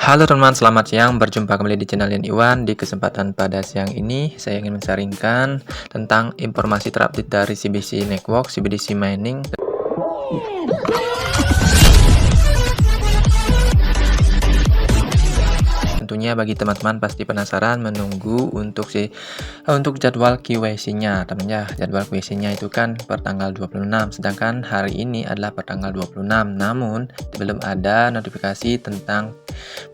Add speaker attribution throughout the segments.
Speaker 1: Halo teman-teman, selamat siang. Berjumpa kembali di channel Yan Iwan. Di kesempatan pada siang ini, saya ingin men-sharingkan tentang informasi terupdate dari CBDC Network, CBDC Mining. Tentunya bagi teman-teman pasti penasaran menunggu untuk jadwal KYC-nya. Teman-teman, jadwal KYC-nya itu kan per tanggal 26, sedangkan hari ini adalah per tanggal 26. Namun belum ada notifikasi tentang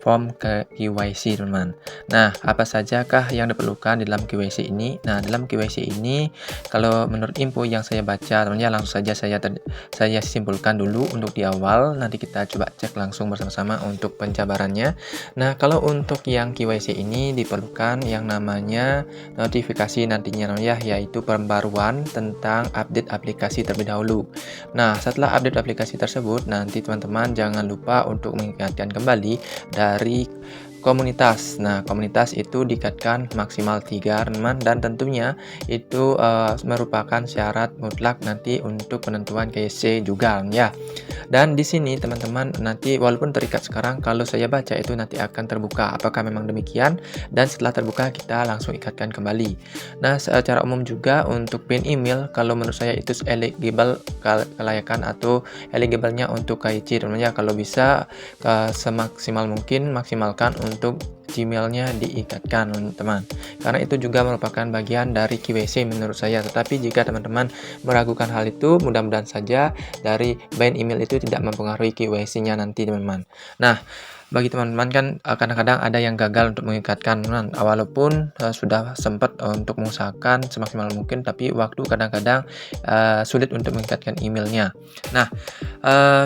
Speaker 1: form ke KYC, teman-teman. Nah, apa sajakah yang diperlukan di dalam KYC ini? Nah, dalam KYC ini kalau menurut info yang saya baca, teman-teman, langsung saja saya simpulkan dulu untuk di awal. Nanti kita coba cek langsung bersama-sama untuk penjabarannya. Nah, kalau untuk yang KYC ini diperlukan yang namanya notifikasi nantinya ya, yaitu pembaruan tentang update aplikasi terlebih dahulu. Nah, setelah update aplikasi tersebut, nanti teman-teman jangan lupa untuk mengingatkan kembali dari komunitas. Nah, komunitas itu diikatkan maksimal 3 teman, dan tentunya itu merupakan syarat mutlak nanti untuk penentuan KYC juga ya. Dan di sini teman-teman nanti walaupun terikat sekarang, kalau saya baca itu nanti akan terbuka. Apakah memang demikian? Dan setelah terbuka kita langsung ikatkan kembali. Nah, secara umum juga untuk PIN email, kalau menurut saya itu eligible, kelayakan atau eligible-nya untuk KYC teman-teman ya. Kalau bisa semaksimal mungkin maksimalkan untuk Gmail-nya diikatkan teman-teman, karena itu juga merupakan bagian dari KYC menurut saya. Tetapi jika teman-teman meragukan hal itu, mudah-mudahan saja dari BIN email itu tidak mempengaruhi KYC-nya nanti teman-teman. Nah, bagi teman-teman kan kadang-kadang ada yang gagal untuk mengikatkan teman, walaupun sudah sempat untuk mengusahakan semaksimal mungkin, tapi waktu kadang-kadang sulit untuk mengikatkan emailnya. Nah,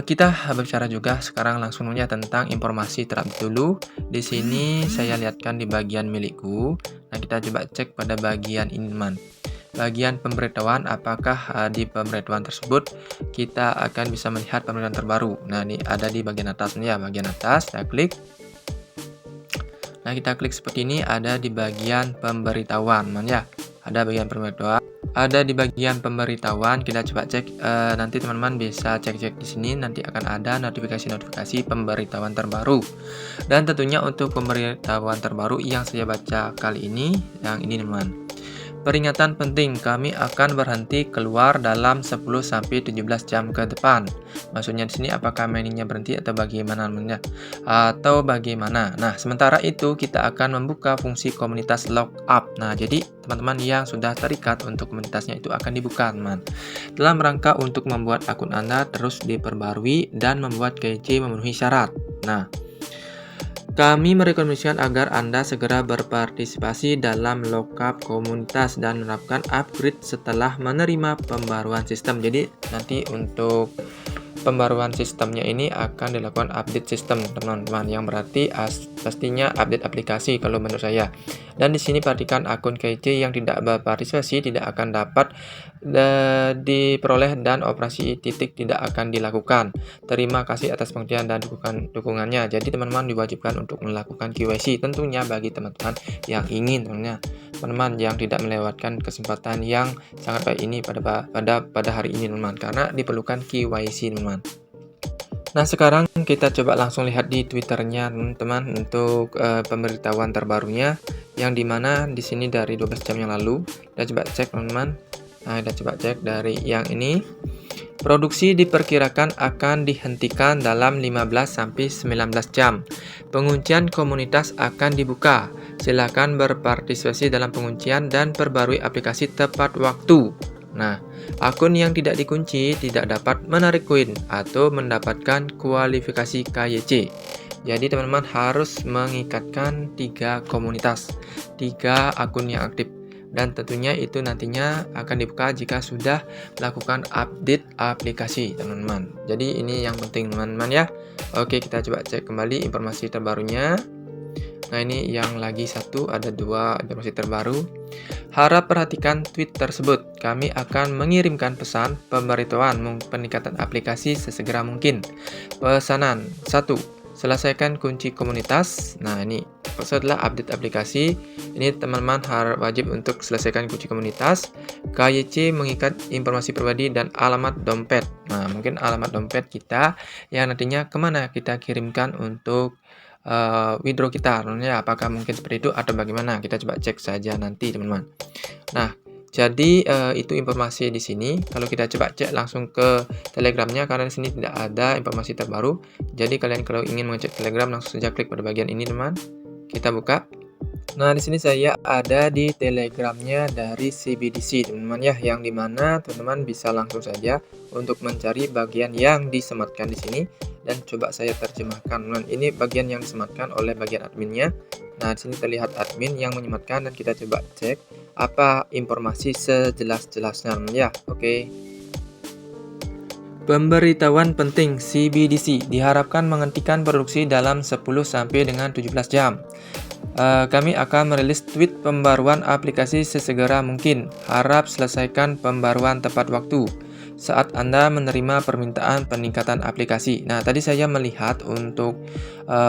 Speaker 1: kita berbicara juga sekarang langsung tentang informasi terupdate dulu. Di sini saya lihatkan di bagian milikku. Nah, kita coba cek pada bagian ini teman. Bagian pemberitahuan, apakah di pemberitahuan tersebut kita akan bisa melihat pemberitahuan terbaru. Nah, ini ada di bagian atas ya, bagian atas kita klik. Nah, kita klik seperti ini, ada di bagian pemberitahuan ya. Ada bagian pemberitahuan. Ada di bagian pemberitahuan, kita coba cek, nanti teman-teman bisa cek-cek di sini, nanti akan ada notifikasi-notifikasi pemberitahuan terbaru. Dan tentunya untuk pemberitahuan terbaru yang saya baca kali ini, yang ini teman. Peringatan penting, kami akan berhenti keluar dalam 10-17 jam ke depan. Maksudnya di sini apakah miningnya berhenti atau bagaimana namanya? Atau bagaimana? Nah, sementara itu kita akan membuka fungsi komunitas lockup. Nah, jadi teman-teman yang sudah terikat untuk komunitasnya itu akan dibuka, teman. Dalam rangka untuk membuat akun Anda terus diperbarui dan membuat KYC memenuhi syarat. Nah, kami merekomendasikan agar Anda segera berpartisipasi dalam lockup komunitas dan menerapkan upgrade setelah menerima pembaruan sistem. Jadi nanti untuk pembaruan sistemnya ini akan dilakukan update sistem teman-teman, yang berarti pastinya update aplikasi kalau menurut saya. Dan di sini perhatikan akun KYC yang tidak berpartisipasi tidak akan dapat diperoleh dan operasi titik tidak akan dilakukan. Terima kasih atas pengertian dan dukungannya. Jadi teman-teman diwajibkan untuk melakukan KYC tentunya bagi teman-teman yang ingin teman-teman yang tidak melewatkan kesempatan yang sangat baik ini pada hari ini teman-teman, karena diperlukan KYC teman-teman. Nah, sekarang kita coba langsung lihat di Twitternya teman-teman untuk pemberitahuan terbarunya, yang dimana di sini dari 12 jam yang lalu. Kita coba cek teman-teman. Nah, kita coba cek dari yang ini. Produksi diperkirakan akan dihentikan dalam 15-19 jam. Penguncian komunitas akan dibuka. Silakan berpartisipasi dalam penguncian dan perbarui aplikasi tepat waktu. Nah, akun yang tidak dikunci tidak dapat menarik koin atau mendapatkan kualifikasi KYC. Jadi teman-teman harus mengikatkan 3 komunitas, 3 akun yang aktif. Dan tentunya itu nantinya akan dibuka jika sudah melakukan update aplikasi teman-teman. Jadi ini yang penting teman-teman ya. Oke, kita coba cek kembali informasi terbarunya. Nah, ini yang lagi satu, ada 2 informasi terbaru. Harap perhatikan tweet tersebut. Kami akan mengirimkan pesan pemberitahuan peningkatan aplikasi sesegera mungkin. Pesanan 1. Selesaikan kunci komunitas. Nah, ini setelah update aplikasi, ini teman-teman harus wajib untuk selesaikan kunci komunitas. KYC mengikat informasi pribadi dan alamat dompet. Nah, mungkin alamat dompet kita yang nantinya kemana kita kirimkan untuk withdraw kita, teman-teman ya. Apakah mungkin seperti itu atau bagaimana? Kita coba cek saja nanti, teman-teman. Nah, jadi itu informasi di sini. Kalau kita coba cek langsung ke Telegramnya, karena di sini tidak ada informasi terbaru. Jadi kalian kalau ingin mengecek Telegram langsung saja klik pada bagian ini, teman. Kita buka. Nah, di sini saya ada di Telegramnya dari CBDC, teman-teman ya, yang dimana teman-teman bisa langsung saja untuk mencari bagian yang disematkan di sini dan coba saya terjemahkan. Nah, ini bagian yang disematkan oleh bagian adminnya. Nah, di sini terlihat admin yang menyematkan dan kita coba cek apa informasi sejelas-jelasnya, ya. Oke. Pemberitahuan penting CBDC diharapkan menghentikan produksi dalam 10 sampai dengan 17 jam. Kami akan merilis tweet pembaruan aplikasi sesegera mungkin. Harap selesaikan pembaruan tepat waktu saat Anda menerima permintaan peningkatan aplikasi. Nah, tadi saya melihat untuk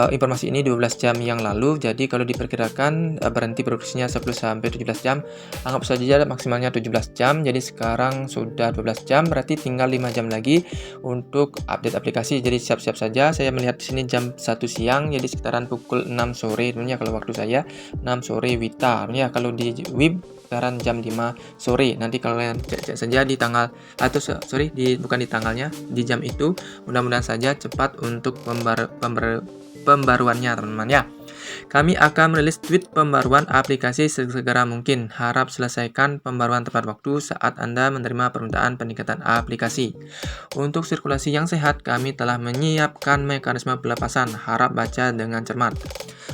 Speaker 1: informasi ini 12 jam yang lalu. Jadi kalau diperkirakan berhenti produksinya 10 sampai 17 jam, anggap saja maksimalnya 17 jam. Jadi sekarang sudah 12 jam, berarti tinggal 5 jam lagi untuk update aplikasi. Jadi siap-siap saja. Saya melihat di sini jam 1 siang, jadi sekitaran pukul 6 sore ya kalau waktu saya 6 sore Wita. Ya, kalau di web sekarang jam 5 sore. Nanti kalian cek saja di tanggal atau bukan di tanggalnya, di jam itu. Mudah-mudahan saja cepat untuk pembaruannya, teman-teman ya. Kami akan merilis tweet pembaruan aplikasi sesegera mungkin. Harap selesaikan pembaruan tepat waktu saat Anda menerima permintaan peningkatan aplikasi. Untuk sirkulasi yang sehat, kami telah menyiapkan mekanisme pelepasan. Harap baca dengan cermat.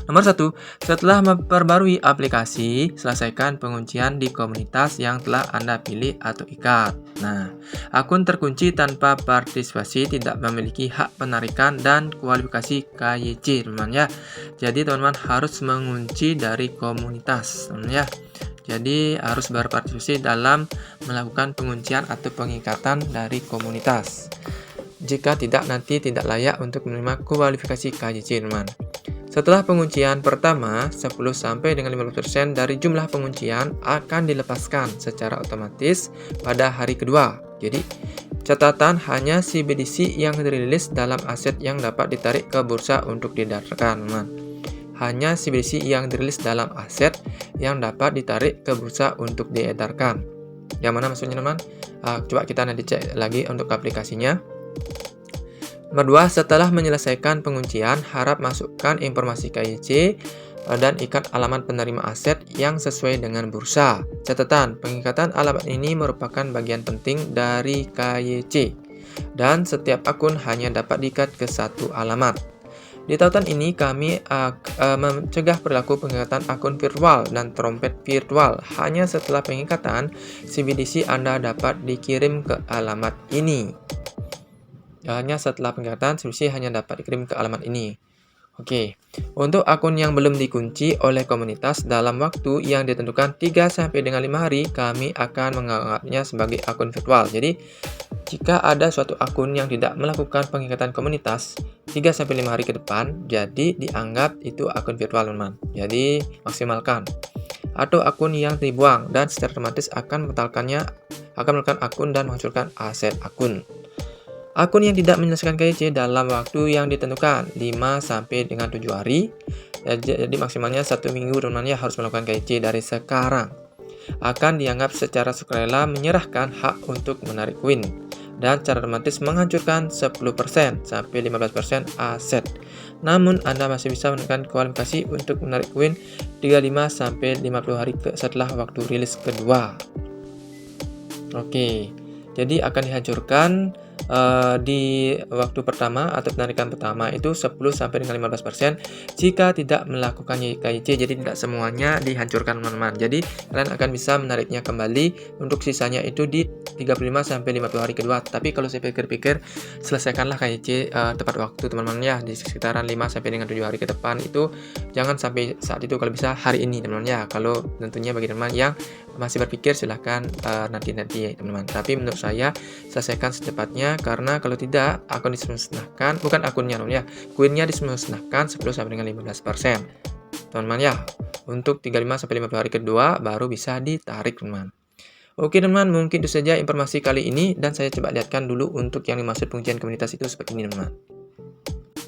Speaker 1: Nomor 1, setelah memperbarui aplikasi, selesaikan penguncian di komunitas yang telah Anda pilih atau ikat. Nah, akun terkunci tanpa partisipasi tidak memiliki hak penarikan dan kualifikasi KYC, teman-teman ya. Jadi teman-teman harus mengunci dari komunitas, teman-teman ya. Jadi harus berpartisipasi dalam melakukan penguncian atau pengikatan dari komunitas. Jika tidak, nanti tidak layak untuk menerima kualifikasi KYC, teman-teman. Setelah penguncian pertama, 10 sampai dengan 15% dari jumlah penguncian akan dilepaskan secara otomatis pada hari kedua. Jadi, catatan hanya CBDC yang dirilis dalam aset yang dapat ditarik ke bursa untuk diedarkan, teman. Hanya CBDC yang dirilis dalam aset yang dapat ditarik ke bursa untuk diedarkan. Yang mana maksudnya, teman? Coba kita nanti cek lagi untuk aplikasinya. Nomor 2, setelah menyelesaikan penguncian, harap masukkan informasi KYC dan ikat alamat penerima aset yang sesuai dengan bursa. Catatan, pengikatan alamat ini merupakan bagian penting dari KYC, dan setiap akun hanya dapat diikat ke satu alamat. Di tautan ini, kami mencegah perilaku pengikatan akun virtual dan trompet virtual. Hanya setelah pengikatan, CBDC Anda dapat dikirim ke alamat ini. Hanya setelah pengikatan, CBDC hanya dapat dikirim ke alamat ini. Oke, untuk akun yang belum dikunci oleh komunitas dalam waktu yang ditentukan 3 sampai dengan 5 hari, kami akan menganggapnya sebagai akun virtual. Jadi, jika ada suatu akun yang tidak melakukan pengikatan komunitas 3 sampai 5 hari ke depan, jadi dianggap itu akun virtual, teman-teman. Jadi, maksimalkan. Atau akun yang dibuang dan secara otomatis akan melakukan akun dan menghancurkan aset akun. Akun yang tidak menyelesaikan KYC dalam waktu yang ditentukan 5 sampai dengan 7 hari. Jadi maksimalnya 1 minggu, teman-teman ya, harus melakukan KYC dari sekarang. Akan dianggap secara sukarela menyerahkan hak untuk menarik koin dan secara otomatis menghancurkan 10% sampai 15% aset. Namun Anda masih bisa menekan kualifikasi untuk menarik koin 35 sampai 50 hari setelah waktu rilis kedua. Oke. Jadi akan dihancurkan di waktu pertama atau penarikan pertama itu 10 sampai dengan 15% jika tidak melakukan KYC. Jadi tidak semuanya dihancurkan, teman-teman. Jadi kalian akan bisa menariknya kembali untuk sisanya itu di 35 sampai 50 hari kedua. Tapi kalau saya pikir-pikir, selesaikanlah KYC tepat waktu, teman-teman ya, di sekitaran 5 sampai dengan 7 hari ke depan. Itu jangan sampai saat itu, kalau bisa hari ini, teman-teman ya. Kalau tentunya bagi teman-teman yang masih berpikir, silahkan nanti-nanti, teman-teman. Tapi menurut saya selesaikan secepatnya, karena kalau tidak akun dimusnahkan, bukan akunnya, teman-teman ya, koinnya dimusnahkan 10 sampai dengan 15%, teman-teman ya. Untuk 35 sampai 50 hari kedua baru bisa ditarik, teman-teman. Oke, teman-teman, mungkin itu saja informasi kali ini, dan saya coba lihatkan dulu untuk yang dimaksud penguncian komunitas itu seperti ini, teman-teman.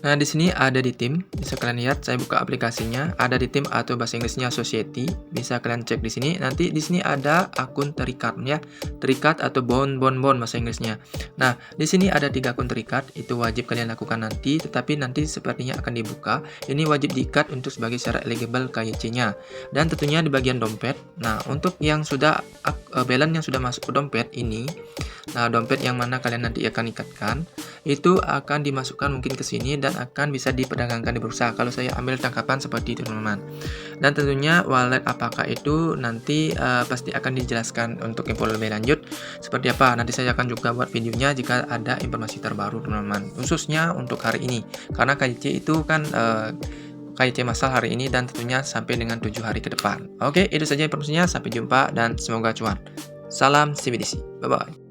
Speaker 1: Nah, di sini ada di tim, bisa kalian lihat saya buka aplikasinya, ada di tim atau bahasa Inggrisnya society, bisa kalian cek di sini. Nanti di sini ada akun terikat ya, terikat atau bond bahasa Inggrisnya. Nah, di sini ada 3 akun terikat, itu wajib kalian lakukan nanti, tetapi nanti sepertinya akan dibuka. Ini wajib diikat untuk sebagai syarat eligible KYC-nya. Dan tentunya di bagian dompet. Nah, untuk yang sudah balance yang sudah masuk ke dompet ini, nah dompet yang mana kalian nanti akan ikatkan, itu akan dimasukkan mungkin ke sini dan akan bisa diperdagangkan di bursa. Kalau saya ambil tangkapan seperti itu teman-teman. Dan tentunya wallet apakah itu nanti pasti akan dijelaskan untuk info lebih lanjut seperti apa. Nanti saya akan juga buat videonya jika ada informasi terbaru teman-teman. Khususnya untuk hari ini. Karena KYC itu kan KYC masal hari ini dan tentunya sampai dengan 7 hari ke depan. Oke, itu saja informasinya. Sampai jumpa dan semoga cuan. Salam CBDC. Bye-bye.